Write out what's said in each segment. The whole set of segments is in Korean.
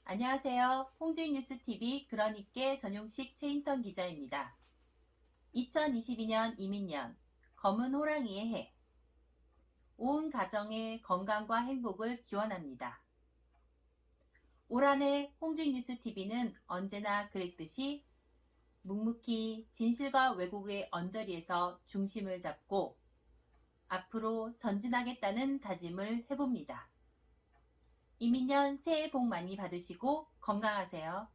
안녕하세요. 홍주인뉴스TV 그러니께 전용식 최인턴 기자입니다. 2022년 이민년 검은 호랑이의 해. 온 가정의 건강과 행복을 기원합니다. 올 한 해 홍주인뉴스TV는 언제나 그랬듯이 묵묵히 진실과 왜곡의 언저리에서 중심을 잡고 앞으로 전진하겠다는 다짐을 해봅니다. 이민년 새해 복 많이 받으시고 건강하세요.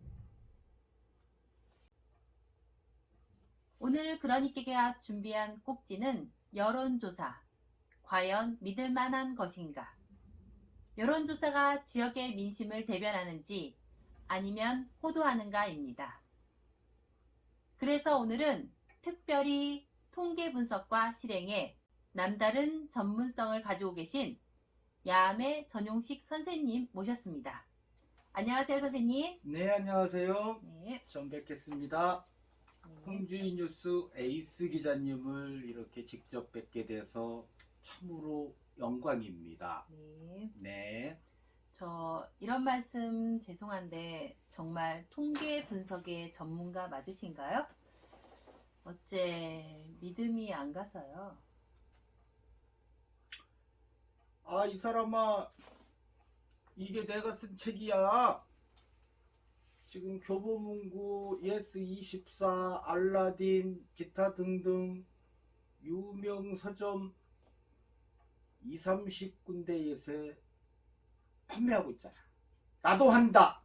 오늘 그러니께가 준비한 꼭지는 여론조사. 과연 믿을 만한 것인가? 여론조사가 지역의 민심을 대변하는지 아니면 호도하는가입니다. 그래서 오늘은 특별히 통계 분석과 실행에 남다른 전문성을 가지고 계신 야암의 전용식 선생님 모셨습니다. 안녕하세요, 선생님. 네, 안녕하세요. 네. 처음 뵙겠습니다. 홍주인 뉴스 에이스 기자님을 이렇게 직접 뵙게 돼서 참으로 영광입니다. 네. 네. 저 이런 말씀 죄송한데 정말 통계 분석의 전문가 맞으신가요? 어째 믿음이 안 가서요. 아, 이 사람아, 이게 내가 쓴 책이야. 지금 교보문고, 예스24, 알라딘, 기타 등등 유명 서점 20-30군데에서 판매하고 있잖아. 나도 한다.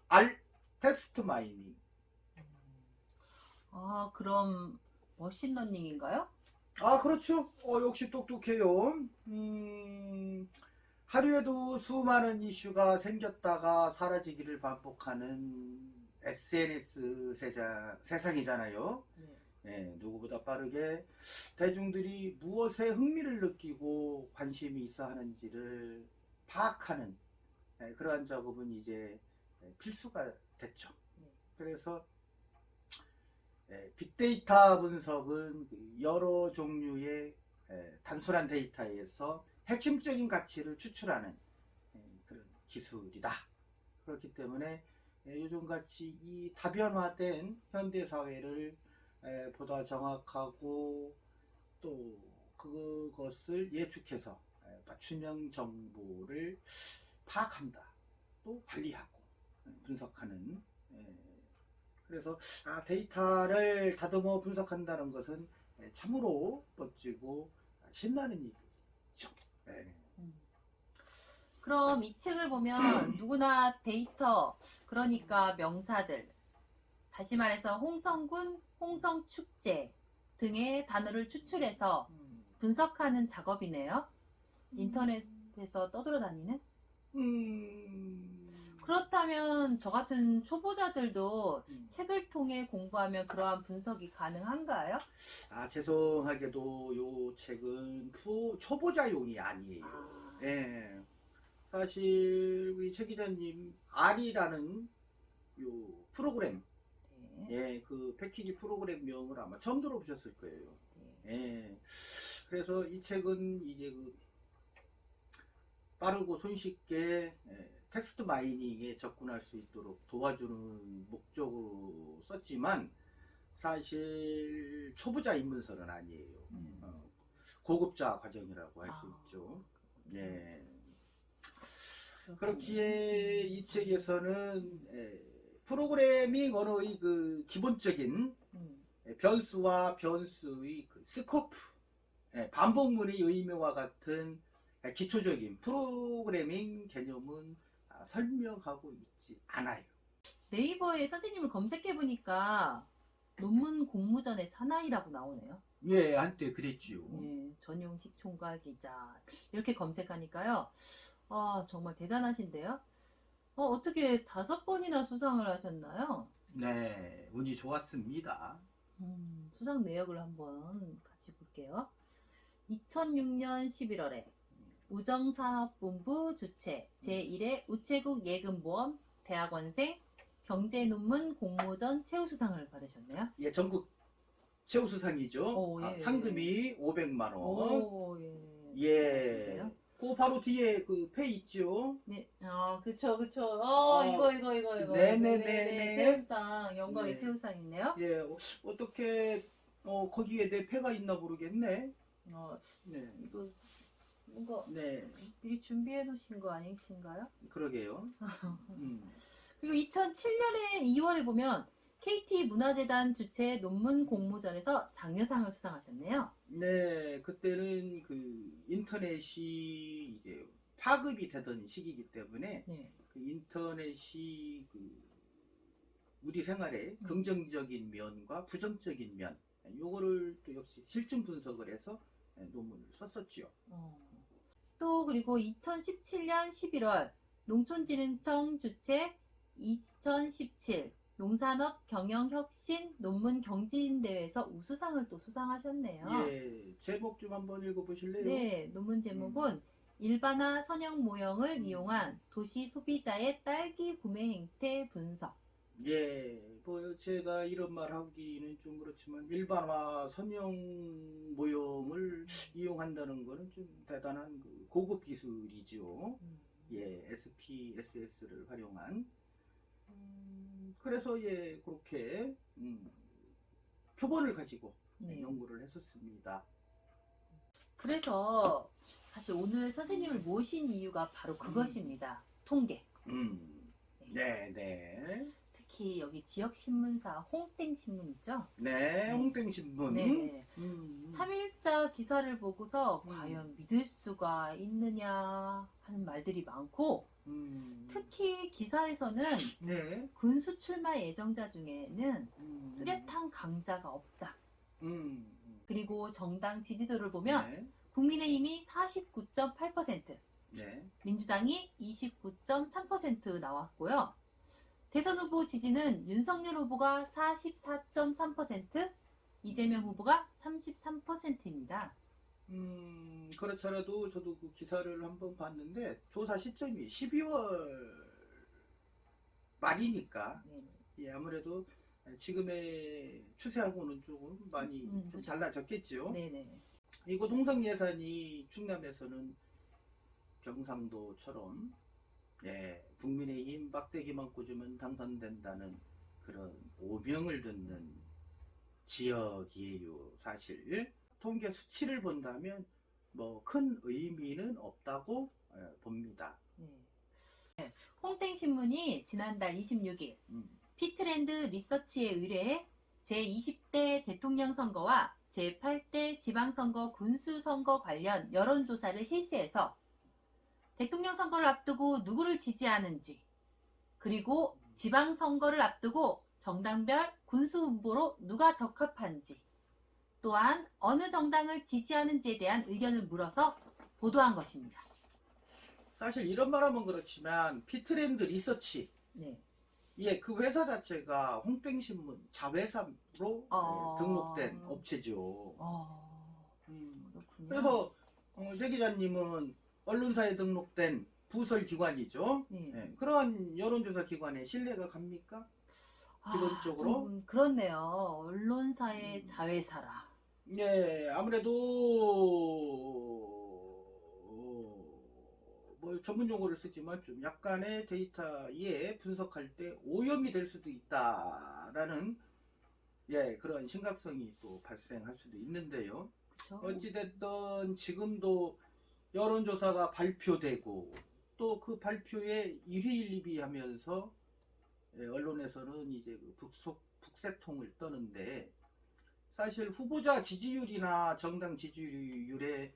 텍스트 마이닝. 아, 그럼 머신러닝인가요? 아, 그렇죠. 역시 똑똑해요. 하루에도 수많은 이슈가 생겼다가 사라지기를 반복하는 SNS 세상이잖아요. 네, 누구보다 빠르게 대중들이 무엇에 흥미를 느끼고 관심이 있어 하는지를 파악하는 그러한 작업은 이제 필수가 됐죠. 그래서 빅데이터 분석은 여러 종류의 단순한 데이터에서 핵심적인 가치를 추출하는 그런 기술이다. 그렇기 때문에 요즘같이 이 다변화된 현대사회를 보다 정확하고 또 그것을 예측해서 맞춤형 정보를 파악한다. 또 관리하고 분석하는 그래서 데이터를 다듬어 분석한다는 것은 참으로 멋지고 신나는 일이죠. 그럼 이 책을 보면 누구나 데이터, 그러니까 명사들, 다시 말해서 홍성군, 홍성축제 등의 단어를 추출해서 분석하는 작업이네요. 인터넷에서 떠돌아다니는? 그렇다면 저 같은 초보자들도 책을 통해 공부하면 그러한 분석이 가능한가요? 죄송하게도 요 책은 초보자용이 아니에요. 예. 사실 우리 최 기자님 R이라는 요 프로그램, 그 패키지 프로그램명을 아마 처음 들어보셨을 거예요. 예. 그래서 이 책은 이제 빠르고 손쉽게 텍스트 마이닝에 접근할 수 있도록 도와주는 목적으로 썼지만 사실 초보자 입문서는 아니에요. 고급자 과정이라고 할 수 있죠. 네. 그렇기에 이 책에서는 프로그래밍 언어의 그 기본적인 변수와 변수의 그 스코프, 반복문의 의미와 같은 기초적인 프로그래밍 개념은 설명하고 있지 않아요. 네이버에 선생님을 검색해보니까 논문 공모전의 사나이라고 나오네요. 예, 한때 그랬지요. 전용식 총괄 기자 이렇게 검색하니까요. 정말 대단하신데요. 어떻게 5번이나 수상을 하셨나요? 네, 운이 좋았습니다. 수상 내역을 한번 같이 볼게요. 2006년 11월에 우정사업본부 주최 제1회 우체국 예금보험 대학원생 경제논문 공모전 최우수상을 받으셨네요. 예, 전국 최우수상이죠. 오, 예. 상금이 500만 원. 오, 예. 예. 그 바로 뒤에 그 폐 있죠. 네, 그쵸. 어, 이거. 네네네네. 새우상, 영광의 네. 새우상 있네요. 예, 어떻게 거기에 내 폐가 있나 모르겠네. 네, 이거 뭔가 네, 미리 준비해 놓으신 거 아니신가요? 그러게요. 그리고 2007년에 2월에 보면 KT 문화재단 주최 논문 공모전에서 장려상을 수상하셨네요. 네, 그때는 그 인터넷이 이제 파급이 되던 시기이기 때문에 네. 그 인터넷이 그 우리 생활에 긍정적인 면과 부정적인 면, 요거를 또 역시 실증 분석을 해서 논문을 썼었죠. 또 그리고 2017년 11월 농촌진흥청 주최 2017 농산업 경영혁신 논문 경진대회에서 우수상을 또 수상하셨네요. 예, 제목 좀 한번 읽어보실래요? 네, 논문 제목은 일반화 선형 모형을 이용한 도시 소비자의 딸기 구매 행태 분석. 예, 뭐 제가 이런 말 하기는 좀 그렇지만 일반화 선형 모형을 이용한다는 거는 좀 대단한 그 고급 기술이죠. 예, SPSS를 활용한. 그래서 예, 그렇게 표본을 가지고 네. 연구를 했었습니다. 그래서 사실 오늘 선생님을 모신 이유가 바로 그것입니다. 통계. 네. 특히 여기 지역 신문사 홍땡 신문 있죠? 네, 홍땡신문. 네. 3일자 기사를 보고서 과연 믿을 수가 있느냐 하는 말들이 많고 특히 기사에서는 네. 군수 출마 예정자 중에는 뚜렷한 강자가 없다. 그리고 정당 지지도를 보면 네. 국민의힘이 49.8%, 네. 민주당이 29.3% 나왔고요. 대선 후보 지지는 윤석열 후보가 44.3%, 이재명 후보가 33%입니다. 그렇더라도 저도 그 기사를 한번 봤는데 조사 시점이 12월 말이니까 예, 아무래도 지금의 추세하고는 조금 많이 좀 달라졌겠죠. 네네. 이곳 홍성 예산이 충남에서는 경상도처럼 예, 국민의힘 막대기만 꽂으면 당선된다는 그런 오명을 듣는 지역이에요. 사실 통계 수치를 본다면 뭐 큰 의미는 없다고 봅니다. 네. 홍땡 신문이 지난달 26일 피트랜드 리서치에 의뢰해 제20대 대통령 선거와 제8대 지방선거 군수선거 관련 여론조사를 실시해서 대통령 선거를 앞두고 누구를 지지하는지, 그리고 지방선거를 앞두고 정당별 군수 후보로 누가 적합한지, 또한 어느 정당을 지지하는지에 대한 의견을 물어서 보도한 것입니다. 사실 이런 말하면 그렇지만 피트랜드 리서치 네. 예, 그 회사 자체가 홍땡신문 자회사로 등록된 업체죠. 그렇군요. 그래서 제 기자님은 언론사에 등록된 부설기관이죠. 네, 그러한 여론조사 기관에 신뢰가 갑니까? 기본적으로? 좀 그렇네요. 언론사의 자회사라. 예, 아무래도 뭐 전문 용어를 쓰지만 좀 약간의 데이터에 분석할 때 오염이 될 수도 있다라는 예, 그런 심각성이 또 발생할 수도 있는데요. 그쵸? 어찌됐든 지금도 여론조사가 발표되고 또 그 발표에 일희일비하면서 언론에서는 이제 그 북새통을 떠는데 사실 후보자 지지율이나 정당 지지율에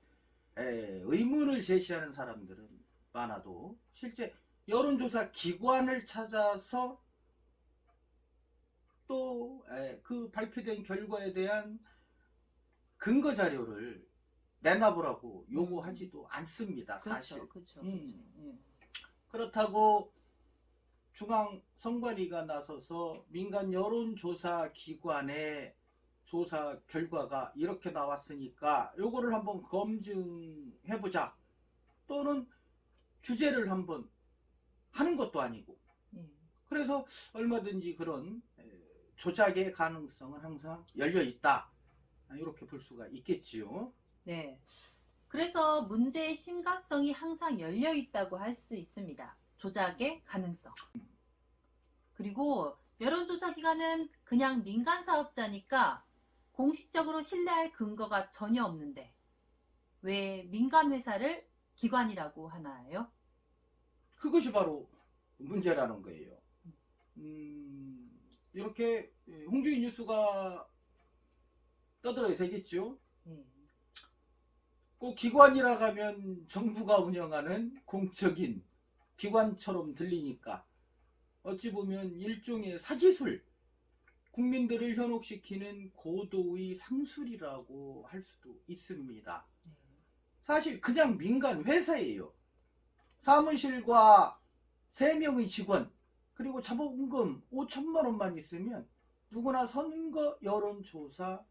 의문을 제시하는 사람들은 많아도 실제 여론조사 기관을 찾아서 또 그 발표된 결과에 대한 근거 자료를 내놔보라고 요구하지도 않습니다. 사실. 그렇죠. 그렇다고 중앙선관위가 나서서 민간 여론조사 기관의 조사 결과가 이렇게 나왔으니까 요거를 한번 검증해보자 또는 규제를 한번 하는 것도 아니고 그래서 얼마든지 그런 조작의 가능성은 항상 열려있다 이렇게 볼 수가 있겠지요. 네. 그래서 문제의 심각성이 항상 열려 있다고 할 수 있습니다. 조작의 가능성. 그리고 여론조사 기관은 그냥 민간 사업자니까 공식적으로 신뢰할 근거가 전혀 없는데 왜 민간 회사를 기관이라고 하나요? 그것이 바로 문제라는 거예요. 이렇게 홍주인 뉴스가 떠들어야 되겠죠. 네. 꼭 기관이라 하면 정부가 운영하는 공적인 기관처럼 들리니까 어찌 보면 일종의 사기술, 국민들을 현혹시키는 고도의 상술이라고 할 수도 있습니다. 네. 사실 그냥 민간 회사예요. 사무실과 3명의 직원, 그리고 자본금 5천만 원만 있으면 누구나 선거 여론조사를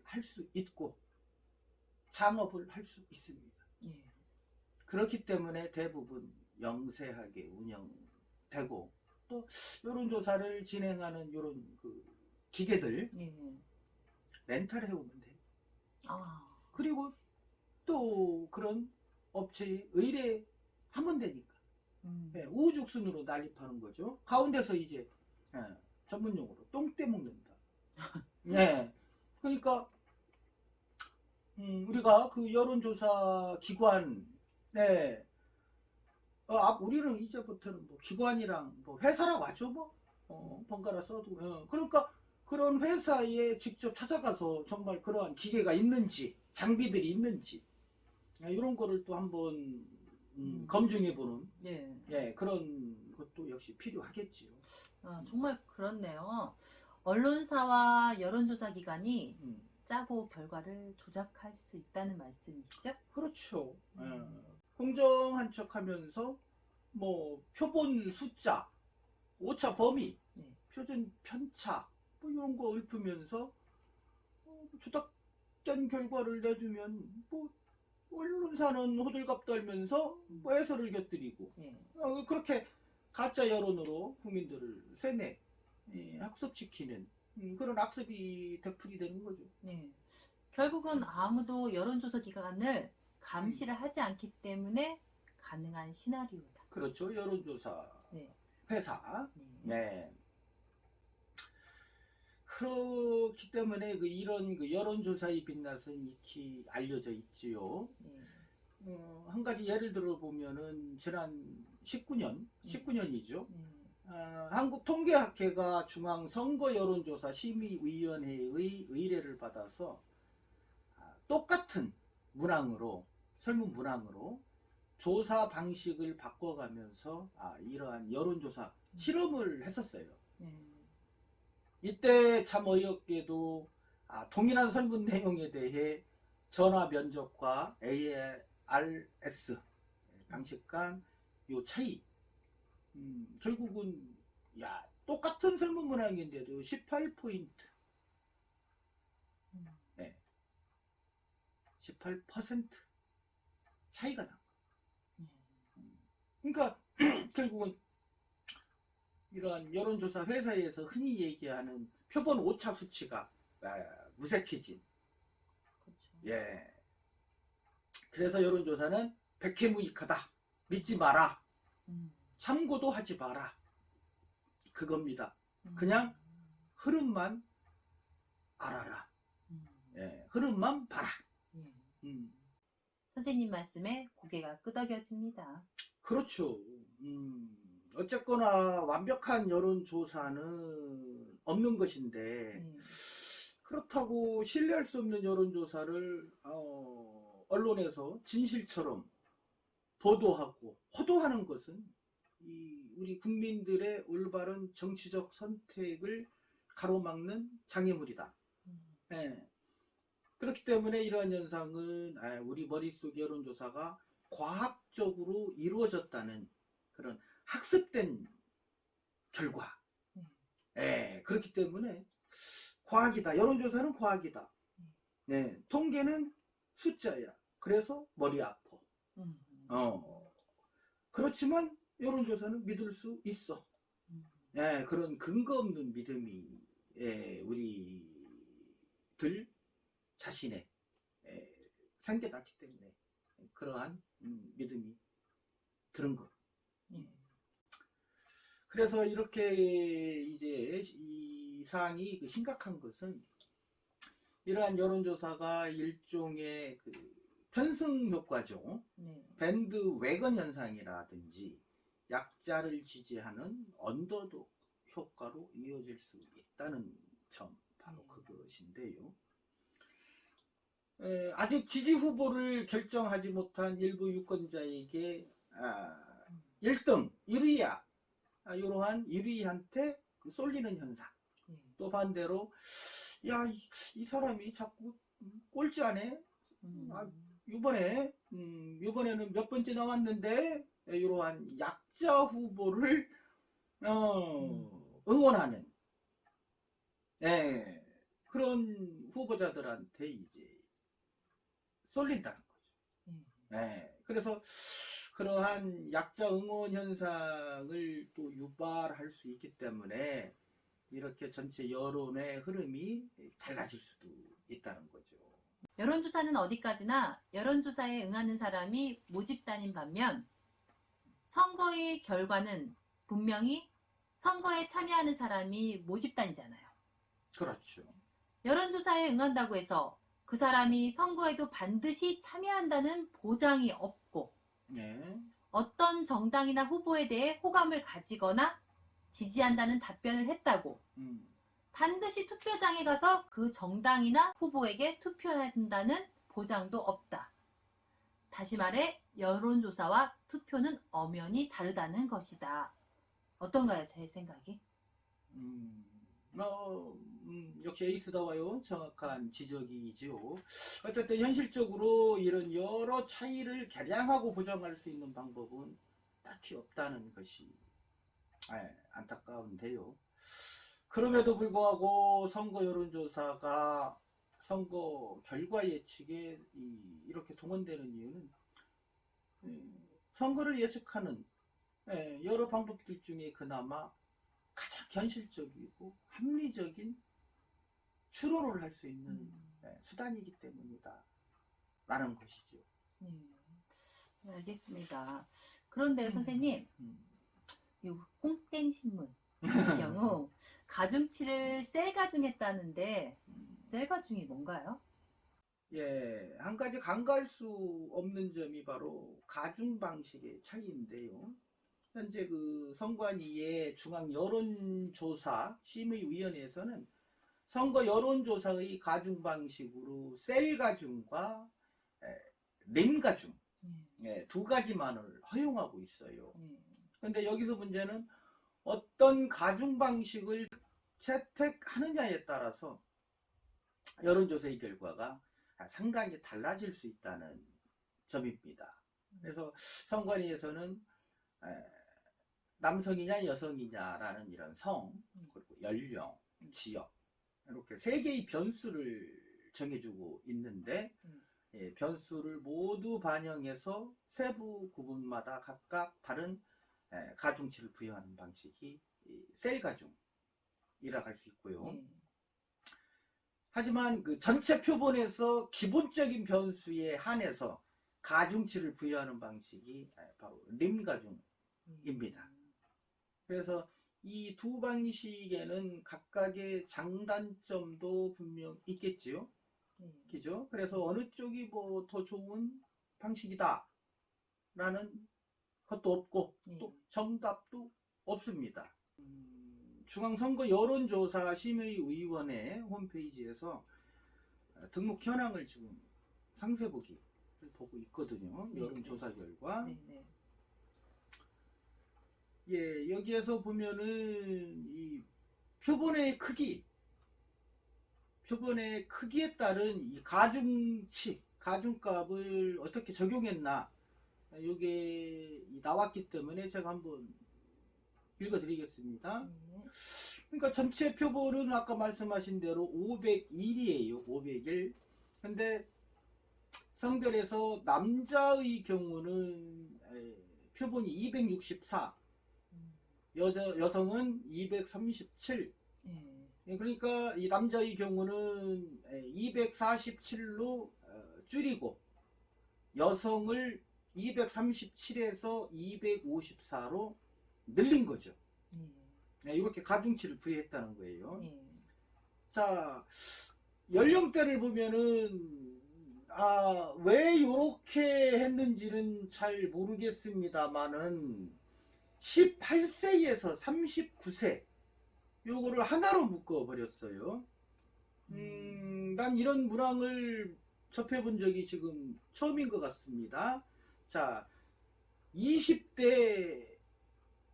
할 수 있고 창업을 할 수 있습니다. 예. 그렇기 때문에 대부분 영세하게 운영되고 또 여론조사를 진행하는 이런 그 기계들 예. 렌탈해 오면 돼요. 아. 그리고 또 그런 업체에 의뢰하면 되니까 우후죽순으로 난립하는 거죠. 가운데서 이제 전문용어로 똥 떼먹는다. 네, 그러니까 우리가 그 여론조사 기관, 우리는 이제부터는 뭐 기관이랑 뭐 회사라고 하죠, 뭐 번갈아 써도. 그러니까 그런 회사에 직접 찾아가서 정말 그러한 기계가 있는지, 장비들이 있는지 이런 거를 또 한번 검증해보는 그런 것도 역시 필요하겠지요. 정말 그렇네요. 언론사와 여론조사 기관이 짜고 결과를 조작할 수 있다는 말씀이시죠? 그렇죠. 공정한 척하면서 뭐 표본 숫자, 오차 범위, 표준 편차 뭐 이런 거 읊으면서 조작된 결과를 내주면 뭐 언론사는 호들갑 떨면서 뭐 해설을 곁들이고 그렇게 가짜 여론으로 국민들을 세뇌 학습시키는 그런 악습이 되풀이 되는 거죠. 결국은 아무도 여론조사 기관을 감시를 하지 않기 때문에 가능한 시나리오다. 그렇죠. 여론조사 회사. 그렇기 때문에 이런 여론조사에 빛나서 익히 알려져 있지요. 한 가지 예를 들어 보면은 지난 19년이죠. 한국통계학회가 중앙선거여론조사 심의위원회의 의뢰를 받아서 똑같은 설문 문항으로 조사 방식을 바꿔가면서 이러한 여론조사 실험을 했었어요. 이때 참 어이없게도 동일한 설문 내용에 대해 전화 면접과 ARS 방식 간 요 차이, 결국은 똑같은 설문 문항인데도 18% 18% 차이가 난 거예요. 그러니까 결국은 이러한 여론조사 회사에서 흔히 얘기하는 표본 오차 수치가 무색해진. 그렇죠. 그래서 여론조사는 백해무익하다. 믿지 마라. 참고도 하지 마라. 그겁니다. 그냥 흐름만 알아라. 흐름만 봐라. 선생님 말씀에 고개가 끄덕여집니다. 그렇죠. 어쨌거나 완벽한 여론조사는 없는 것인데 그렇다고 신뢰할 수 없는 여론조사를 언론에서 진실처럼 보도하고 호도하는 것은 우리 국민들의 올바른 정치적 선택을 가로막는 장애물이다. 그렇기 때문에 이러한 현상은 우리 머릿속 여론조사가 과학적으로 이루어졌다는 그런 학습된 결과. 그렇기 때문에 과학이다. 여론조사는 과학이다. 통계는 숫자야. 그래서 머리 아파. 그렇지만 여론조사는 믿을 수 있어. 그런 근거 없는 믿음이 우리들 자신의 생겨났기 때문에 그러한 믿음이 들은 것. 예. 그래서 이렇게 이제 이 사안이 심각한 것은 이러한 여론조사가 일종의 그 편승 효과죠. 네. 밴드 웨건 현상이라든지 약자를 지지하는 언더독 효과로 이어질 수 있다는 점, 바로 그것인데요. 아직 지지 후보를 결정하지 못한 일부 유권자에게 1등, 1위야 이러한 1위한테 쏠리는 현상. 또 반대로 야, 이 사람이 자꾸 꼴찌하네. 이번에는 몇 번째 나왔는데 이러한 약자 후보를 응원하는 그런 후보자들한테 이제 쏠린다는 거죠. 그래서 그러한 약자 응원 현상을 또 유발할 수 있기 때문에 이렇게 전체 여론의 흐름이 달라질 수도 있다는 거죠. 여론조사는 어디까지나 여론조사에 응하는 사람이 모집단인 반면 선거의 결과는 분명히 선거에 참여하는 사람이 모집단이잖아요. 그렇죠. 여론조사에 응한다고 해서 그 사람이 선거에도 반드시 참여한다는 보장이 없고 어떤 정당이나 후보에 대해 호감을 가지거나 지지한다는 답변을 했다고 반드시 투표장에 가서 그 정당이나 후보에게 투표해야 한다는 보장도 없다. 다시 말해 여론조사와 투표는 엄연히 다르다는 것이다. 어떤가요, 제 생각이? 역시 에이스다워요. 정확한 지적이지요. 어쨌든 현실적으로 이런 여러 차이를 개량하고 보정할 수 있는 방법은 딱히 없다는 것이 안타까운데요. 그럼에도 불구하고 선거 여론조사가 선거 결과 예측에 이렇게 동원되는 이유는 선거를 예측하는 여러 방법들 중에 그나마 가장 현실적이고 합리적인 추론을 할 수 있는 수단이기 때문이다 라는 것이죠. 알겠습니다. 그런데요, 선생님, 이 홍땡 신문 같은 경우 가중치를 셀가중했다는데 셀가중이 뭔가요? 한 가지 간과할 수 없는 점이 바로 가중 방식의 차이인데요. 현재 그 선관위의 중앙 여론조사 심의위원회에서는 선거 여론조사의 가중 방식으로 셀 가중과 림 가중 두 가지만을 허용하고 있어요. 그런데 여기서 문제는 어떤 가중 방식을 채택하느냐에 따라서 여론조사의 결과가 상당히 달라질 수 있다는 점입니다. 그래서 선관위에서는 남성이냐 여성이냐라는 이런 성, 그리고 연령, 지역 이렇게 세 개의 변수를 정해주고 있는데 변수를 모두 반영해서 세부 구분마다 각각 다른 가중치를 부여하는 방식이 셀 가중이라고 할 수 있고요. 하지만 그 전체 표본에서 기본적인 변수에 한해서 가중치를 부여하는 방식이 바로 림 가중입니다. 그래서 이 두 방식에는 각각의 장단점도 분명 있겠지요. 그죠? 그래서 어느 쪽이 뭐 더 좋은 방식이다 라는 것도 없고 또 정답도 없습니다. 중앙선거 여론조사 심의위원회 홈페이지에서 등록 현황을 지금 상세 보기를 보고 있거든요. 여론조사 결과. 여기에서 보면은 이 표본의 크기, 표본의 크기에 따른 이 가중치, 가중값을 어떻게 적용했나 이게 나왔기 때문에 제가 한번 읽어드리겠습니다. 그러니까 전체 표본은 아까 말씀하신 대로 501이에요. 501. 근데 성별에서 남자의 경우는 표본이 264, 여성은 237. 그러니까 이 남자의 경우는 247로 줄이고 여성을 237에서 254로 늘린 거죠. 네, 이렇게 가중치를 부여했다는 거예요. 자, 연령대를 보면은 왜 이렇게 했는지는 잘 모르겠습니다만은 18세에서 39세 요거를 하나로 묶어 버렸어요. 난 이런 문항을 접해본 적이 지금 처음인 것 같습니다. 자, 20대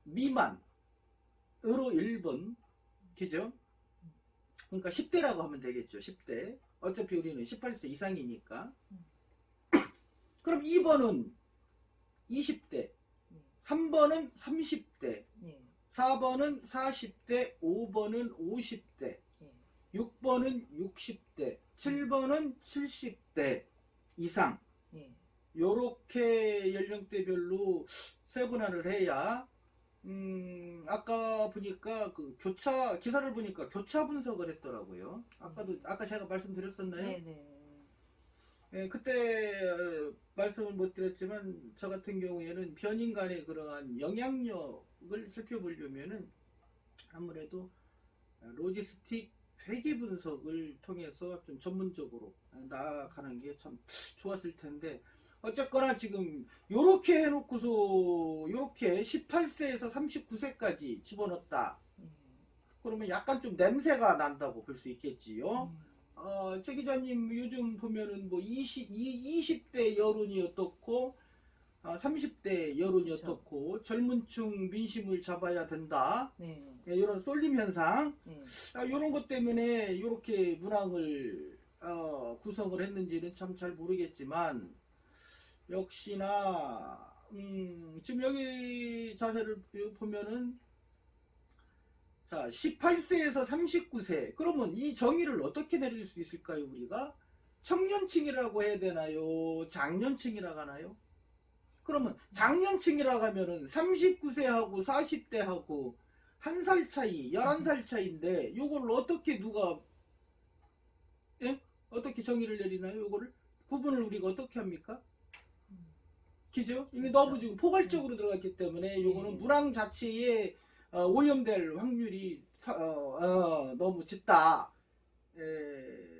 미만으로 1번, 그죠? 그러니까 10대라고 하면 되겠죠. 10대. 어차피 우리는 18세 이상이니까. 그럼 2번은 20대, 3번은 30대, 4번은 40대, 5번은 50대, 6번은 60대, 7번은 70대 이상. 요렇게 연령대별로 세분화를 해야 아까 보니까 그 교차 기사를 보니까 교차 분석을 했더라고요. 아까 제가 말씀드렸었나요? 네네. 예, 그때 말씀을 못 드렸지만 저 같은 경우에는 변인 간의 그러한 영향력을 살펴보려면은 아무래도 로지스틱 회계 분석을 통해서 좀 전문적으로 나아가는 게 참 좋았을 텐데, 어쨌거나 지금 요렇게 해놓고서 요렇게 18세에서 39세까지 집어넣었다. 그러면 약간 좀 냄새가 난다고 볼 수 있겠지요. 최 기자님 요즘 보면은 뭐 20대 여론이 어떻고 30대 여론이 그렇죠. 어떻고 젊은층 민심을 잡아야 된다. 네. 이런 쏠림 현상, 네. 이런 것 때문에 이렇게 문항을 구성을 했는지는 참 잘 모르겠지만, 역시나 지금 여기 자세를 보면은 자 18세에서 39세 그러면 이 정의를 어떻게 내릴 수 있을까요? 우리가 청년층이라고 해야 되나요? 장년층이라고 하나요? 그러면 장년층이라고 하면은 39세하고 40대하고 1살 차이, 11살 차이인데 요걸 어떻게 누가 어떻게 정의를 내리나요? 요거를 구분을 우리가 어떻게 합니까? 그죠? 이게 너무 지금 포괄적으로 들어갔기 때문에 요거는 문항 자체에 오염될 확률이 너무 짙다.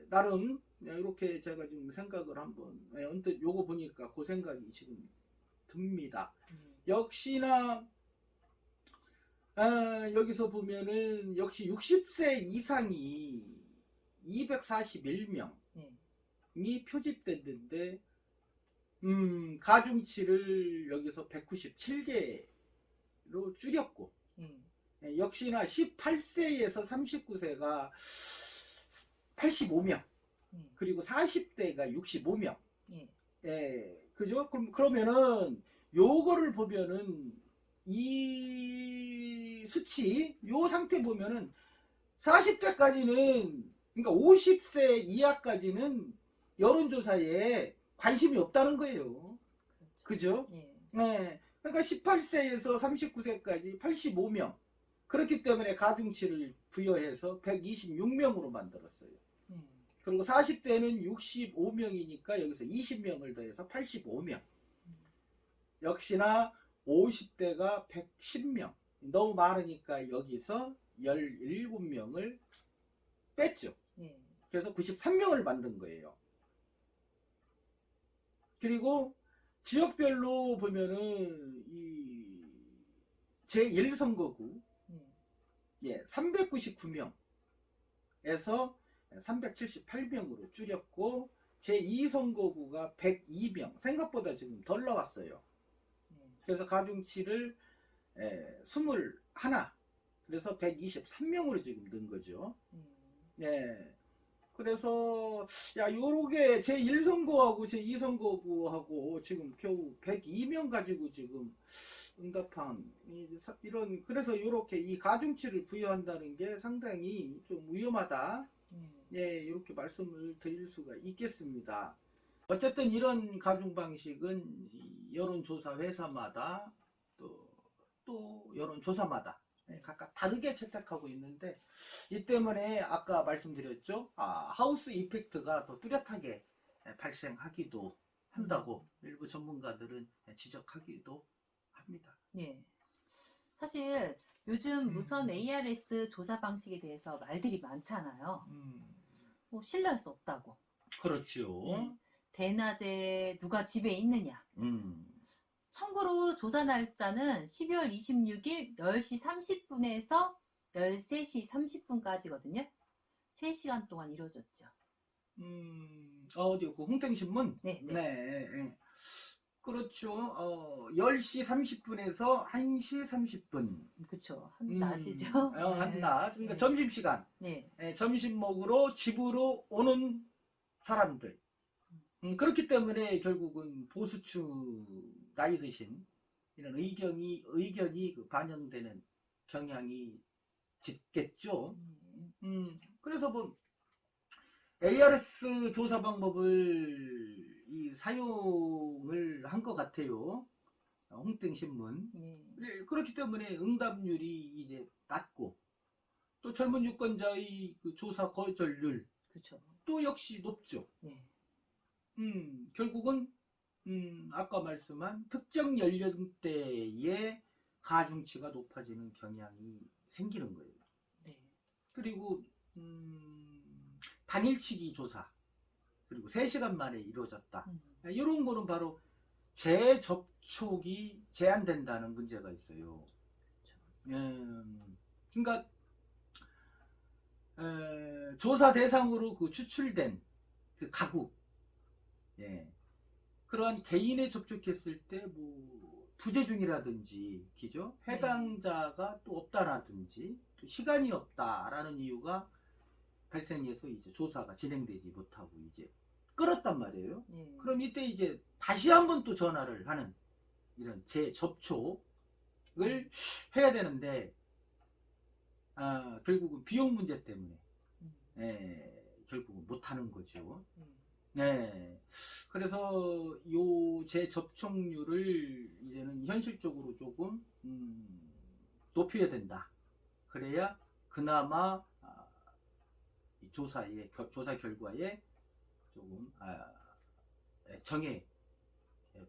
나름 이렇게 제가 지금 생각을 한번 언뜻 요거 보니까 그 생각이 지금 듭니다. 역시나 여기서 보면은 역시 60세 이상이 241명이 표집됐는데 가중치를 여기서 197개로 줄였고, 역시나 18세에서 39세가 85명, 그리고 40대가 65명. 그죠? 그러면은 요거를 보면은 이 수치, 요 상태 보면은 40대까지는, 그러니까 50세 이하까지는 여론조사에 관심이 없다는 거예요. 그죠? 네. 그러니까 18세에서 39세까지 85명. 그렇기 때문에 가중치를 부여해서 126명으로 만들었어요. 그리고 40대는 65명이니까 여기서 20명을 더해서 85명. 역시나 50대가 110명. 너무 많으니까 여기서 17명을 뺐죠. 그래서 93명을 만든 거예요. 그리고 지역별로 보면은 이 제1선거구 399명에서 378명으로 줄였고, 제2선거구가 102명, 생각보다 지금 덜 나왔어요. 그래서 가중치를 21, 그래서 123명으로 지금 는 거죠. 그래서 요렇게 제1선거하고 제2선거구하고 지금 겨우 102명 가지고 지금 응답한 이런, 그래서 요렇게 이 가중치를 부여한다는 게 상당히 좀 위험하다. 이렇게 말씀을 드릴 수가 있겠습니다. 어쨌든 이런 가중 방식은 여론조사 회사마다 또 여론조사마다 각각 다르게 채택하고 있는데, 이 때문에 아까 말씀드렸죠. 하우스 이펙트가 더 뚜렷하게 발생하기도 한다고 일부 전문가들은 지적하기도 합니다. 예. 사실 요즘 무선 ARS 조사 방식에 대해서 말들이 많잖아요. 뭐 신뢰할 수 없다고. 그렇죠. 네. 대낮에 누가 집에 있느냐. 참고로 조사 날짜는 12월 26일 10시 30분에서 13시 30분까지거든요. 3시간 동안 이루어졌죠. 어디요? 그 홍땡신문? 네, 네. 네. 그렇죠. 10시 30분에서 1시 30분. 그쵸. 한낮이죠. 한낮. 그러니까 네. 점심시간. 네. 점심 먹으러 집으로 오는 사람들. 그렇기 때문에 결국은 보수층 나이 드신 이런 의견이 그 반영되는 경향이 짙겠죠. 그래서 뭐 ARS 조사 방법을 사용을 한 것 같아요. 홍땡신문. 네. 그렇기 때문에 응답률이 이제 낮고 또 젊은 유권자의 그 조사 거절률 그쵸. 또 역시 높죠. 네. 결국은 아까 말씀한 특정 연령대의 가중치가 높아지는 경향이 생기는 거예요. 네. 그리고 당일치기 조사 그리고 3시간 만에 이루어졌다. 이런 거는 바로 재접촉이 제한된다는 문제가 있어요. 그러니까 조사 대상으로 그 추출된 그 가구, 그러한 개인에 접촉했을 때 뭐 부재 중이라든지, 그죠? 해당자가 또 없다라든지, 또 시간이 없다라는 이유가 발생해서 이제 조사가 진행되지 못하고 이제 끌었단 말이에요. 그럼 이때 이제 다시 한번 또 전화를 하는 이런 재접촉을 해야 되는데, 결국은 비용 문제 때문에 결국은 못하는 거죠. 네. 그래서 요 재접촉률을 이제는 현실적으로 조금 높여야 된다. 그래야 그나마 이 조사 결과에 조금 정해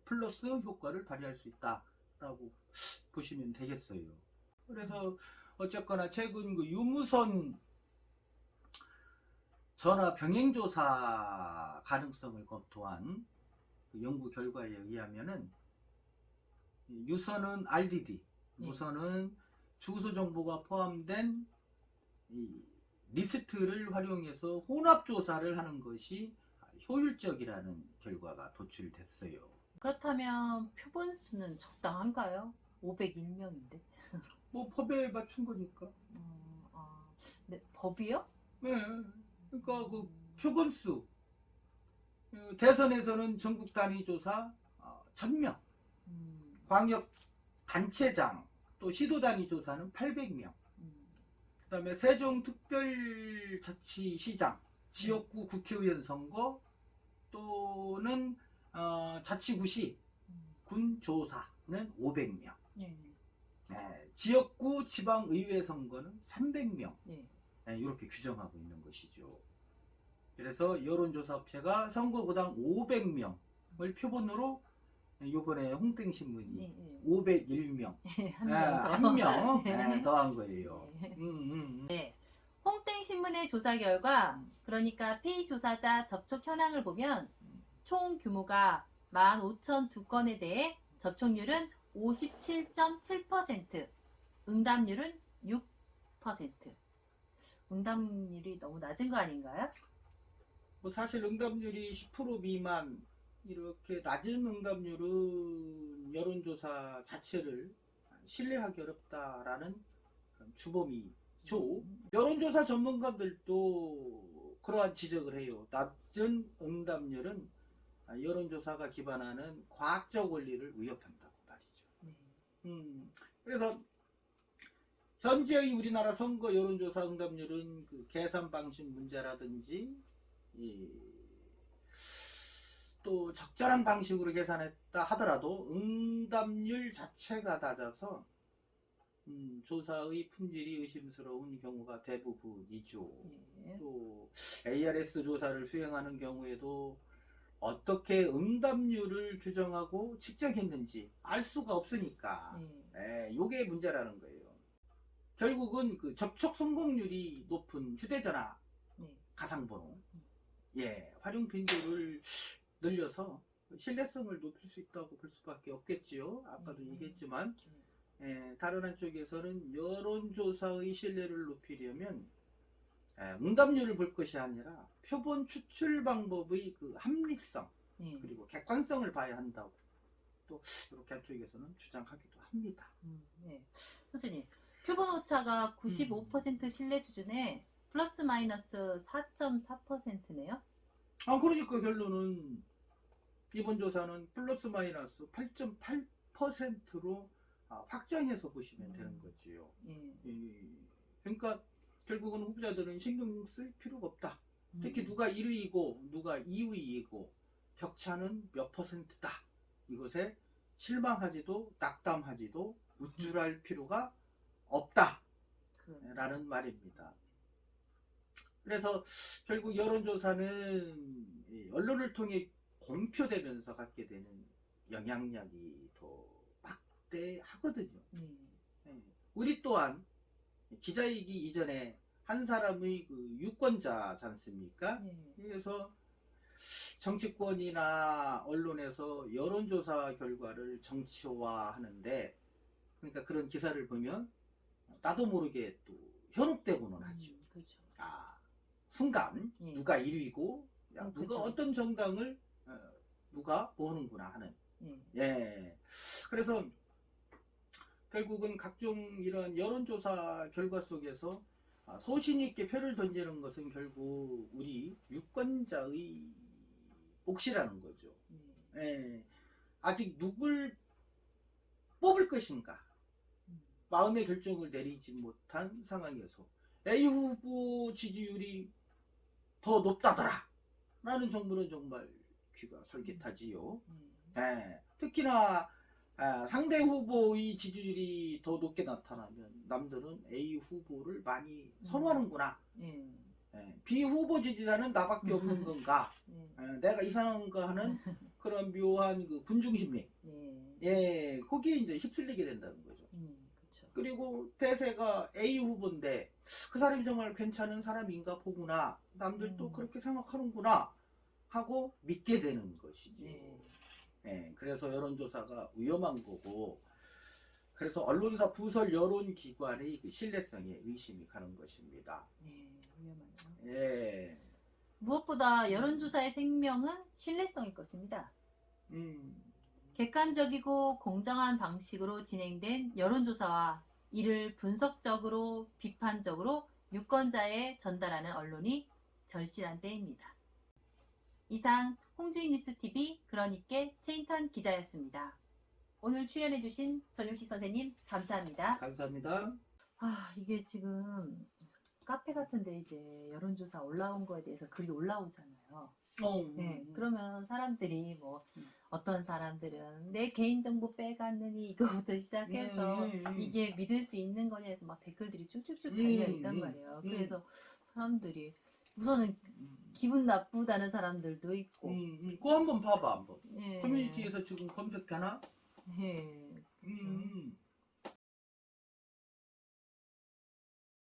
플러스 효과를 발휘할 수 있다라고 보시면 되겠어요. 그래서 어쨌거나 최근 그 유무선 전화 병행조사 가능성을 검토한 그 연구 결과에 의하면은 유선은 RDD, 무선은 주소 정보가 포함된 이 리스트를 활용해서 혼합 조사를 하는 것이 효율적이라는 결과가 도출됐어요. 그렇다면 표본수는 적당한가요? 501명인데. 뭐 법에 맞춘 거니까. 네, 법이요? 네. 그러니까 그 표본수 대선에서는 전국 단위 조사 1000명, 광역 단체장 또 시도 단위 조사는 800명, 그다음에 세종특별자치시장, 지역구 국회의원 선거 또는 자치구시 군 조사는 500명, 지역구 지방의회 선거는 300명 이렇게 규정하고 있는 것이죠. 그래서 여론조사업체가 선거구당 500명을 표본으로 이번에 홍땡신문이 501명 한 명 더한 거예요. 네. 홍땡신문의 조사 결과, 그러니까 피조사자 접촉 현황을 보면 총 규모가 15,002건에 대해 접촉률은 57.7%, 응답률은 6%. 응답률이 너무 낮은 거 아닌가요? 뭐 사실 응답률이 10% 미만 이렇게 낮은 응답률은 여론조사 자체를 신뢰하기 어렵다라는 주범이죠. 여론조사 전문가들도 그러한 지적을 해요. 낮은 응답률은 여론조사가 기반하는 과학적 원리를 위협한다고 말이죠. 그래서 현재의 우리나라 선거 여론조사 응답률은 그 계산 방식 문제라든지 또 적절한 방식으로 계산했다 하더라도 응답률 자체가 낮아서 조사의 품질이 의심스러운 경우가 대부분이죠. 또 ARS 조사를 수행하는 경우에도 어떻게 응답률을 규정하고 측정했는지 알 수가 없으니까 요게 문제라는 거예요. 결국은 그 접촉 성공률이 높은 휴대전화 가상번호 활용 빈도를 늘려서 신뢰성을 높일 수 있다고 볼 수밖에 없겠지요. 아까도 얘기했지만 다른 한쪽에서는 여론조사의 신뢰를 높이려면 응답률을 볼 것이 아니라 표본 추출 방법의 그 합리성 그리고 객관성을 봐야 한다고 또 이렇게 한쪽에서는 주장하기도 합니다. 선생님, 표본 오차가 95% 신뢰 수준에 플러스 마이너스 4.4%네요? 그러니까 결론은 이번 조사는 플러스 마이너스 8.8%로 확장해서 보시면 되는 거지요. 그러니까 결국은 후보자들은 신경 쓸 필요가 없다. 특히 누가 1위이고 누가 2위이고 격차는 몇 %다. 이것에 실망하지도 낙담하지도 우쭐할 필요가 없다. 라는 말입니다. 그래서 결국 여론조사는 언론을 통해 공표되면서 갖게 되는 영향력이 더 막대하거든요. 우리 또한 기자이기 이전에 한 사람의 그 유권자지 않습니까? 그래서 정치권이나 언론에서 여론조사 결과를 정치화하는데, 그러니까 그런 기사를 보면 나도 모르게 또 현혹되고는 하죠. 그렇죠. 순간 누가 1위고 누가 그렇죠. 어떤 정당을 누가 보는구나 하는. 그래서 결국은 각종 이런 여론조사 결과 속에서 소신 있게 표를 던지는 것은 결국 우리 유권자의 몫이라는 거죠. 아직 누굴 뽑을 것인가 마음의 결정을 내리지 못한 상황에서 A 후보 지지율이 더 높다더라 라는 정보는 정말 귀가 솔깃하지요. 특히나 상대 후보의 지지율이 더 높게 나타나면 남들은 A 후보를 많이 선호하는구나. B 후보 지지자는 나밖에 없는 건가. 내가 이상한가 하는 그런 묘한 그 군중심리. 거기에 이제 휩쓸리게 된다는 거죠. 그리고 대세가 A 후보인데 그 사람이 정말 괜찮은 사람인가 보구나. 남들도 그렇게 생각하는구나 하고 믿게 되는 것이죠. 그래서 여론조사가 위험한 거고, 그래서 언론사 부설 여론기관의 그 신뢰성에 의심이 가는 것입니다. 위험하네요. 무엇보다 여론조사의 생명은 신뢰성일 것입니다. 객관적이고 공정한 방식으로 진행된 여론조사와 이를 분석적으로 비판적으로 유권자에 전달하는 언론이 절실한 때입니다. 이상 홍주인 뉴스TV 그러니께 최인턴 기자였습니다. 오늘 출연해주신 전용식 선생님 감사합니다. 감사합니다. 이게 지금 카페 같은데 이제 여론조사 올라온 거에 대해서 글이 올라오잖아요. 그러면 사람들이 뭐 어떤 사람들은 내 개인정보 빼갔느니 이거부터 시작해서 이게 믿을 수 있는 거냐 해서 막 댓글들이 쭉쭉쭉 달려있단 말이에요. 그래서 사람들이 우선은 기분 나쁘다는 사람들도 있고 그거 한번 봐봐 한번. 커뮤니티에서 지금 검색하나? 그렇죠.